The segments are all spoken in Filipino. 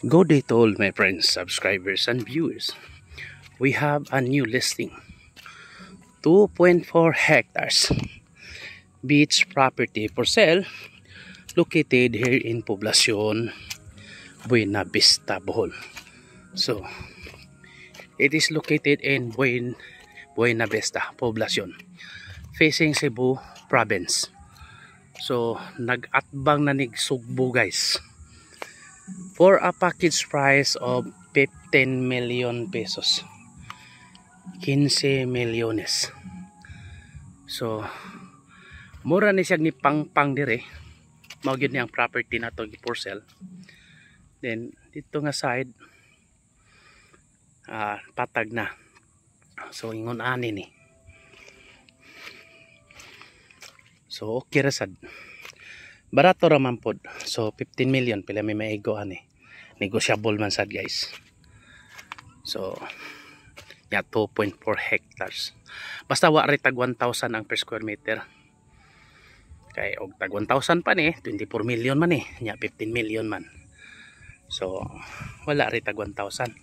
Good day to all my friends, subscribers, and viewers. We have a new listing. 2.4 hectares beach property for sale located here in Poblacion, Buena Vista, Bohol. So, it is located in Buena Vista, Poblacion, facing Cebu province. So, nag-atbang na nig Sugbo guys. For a package price of 15 million pesos. 15 milyones. So, mura ni siya ni pang dire. Mao gyud ni ang property na to for sale. Then dito nga side patag na. So ingon ani ni. So okay ra sad. Barato ra man pod. So 15 million pila may maigo ani. Negotiable man sad guys. So ya 2.4 hectares. Basta wa ri tag 1,000 ang per square meter. Kay og tag 1,000 pa ni 24 million man nya 15 million man. So wala ri tag 1,000.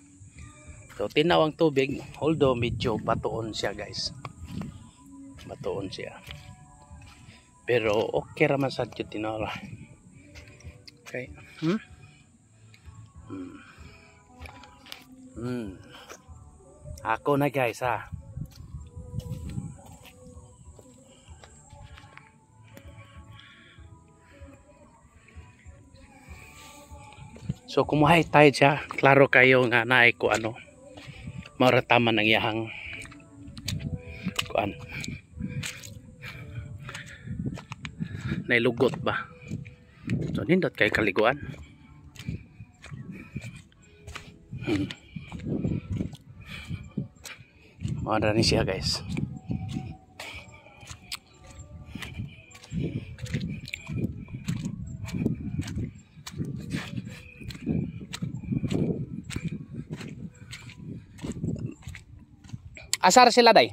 So tinaw ang tubig, although medyo batuon siya guys. Batuon siya. Pero okay raman sa jud tinora. Okay. Ako na guys ha. So kumuhay tayo siya. Klaro kayo nga naay ko ano. Marataman ang iyahang kuan. Nailugot ba? So nindot kay kaliguan. Mara ni siya guys. Asar sila day.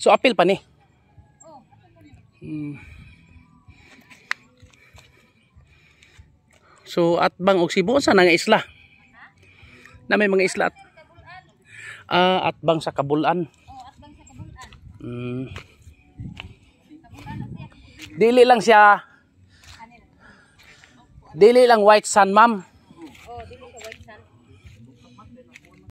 So apil pa ni. So at bang og Cebu sa nga isla. Na may mga isla. At bang sa Kabulan. At bang sa Kabulan. Dili lang siya. Dili lang white sand ma'am.